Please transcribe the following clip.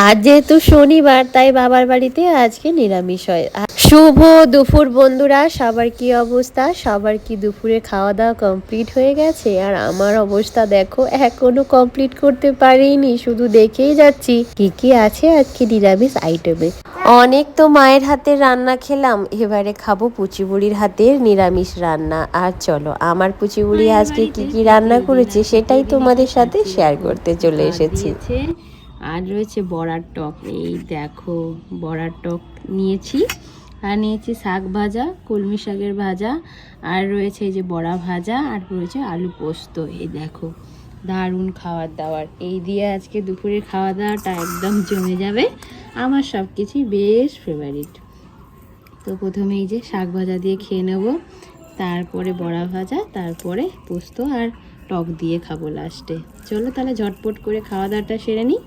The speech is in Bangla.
আজ যেহেতু শনিবার তাই বাবার বাড়িতে আজকে নিরামিষ হয়। শুভ দুপুর বন্ধুরা, সবার কি অবস্থা? সবার কি দুপুরে খাওয়া দাওয়া কমপ্লিট হয়ে গেছে? আর আমার অবস্থা দেখো, এখনো কমপ্লিট করতে পারিনি, শুধু দেখেই যাচ্ছি কি কি আছে আজকে নিরামিষ আইটেমে। অনেক তো মায়ের হাতের রান্না খেলাম, এবারে খাবো পুচিবুড়ির হাতের নিরামিষ রান্না। আর চলো, আমার পুচিবুড়ি আজকে কি কি রান্না করেছে সেটাই তোমাদের সাথে শেয়ার করতে চলে এসেছি। আর রয়েছে বড়ার টক, এই দেখো বড়ার টক নিয়েছি, আর নিয়েছি শাক ভাজা, কলমি শাকের ভাজা, আর রয়েছে এই যে বড়া ভাজা, আর রয়েছে আলু পোস্ত। এই দেখো দারুণ খাবার দাবার, এই দিয়ে আজকে দুপুরের খাওয়া দাওয়াটা একদম জমে যাবে। আমার সব কিছুই বেশ ফেভারিট। তো প্রথমে এই যে শাক ভাজা দিয়ে খেয়ে নেব, তারপরে বড়া ভাজা, তারপরে পোস্ত আর টক দিয়ে খাবো লাস্টে। চলো তাহলে ঝটপট করে খাওয়া দাওয়াটা সেরে নিই।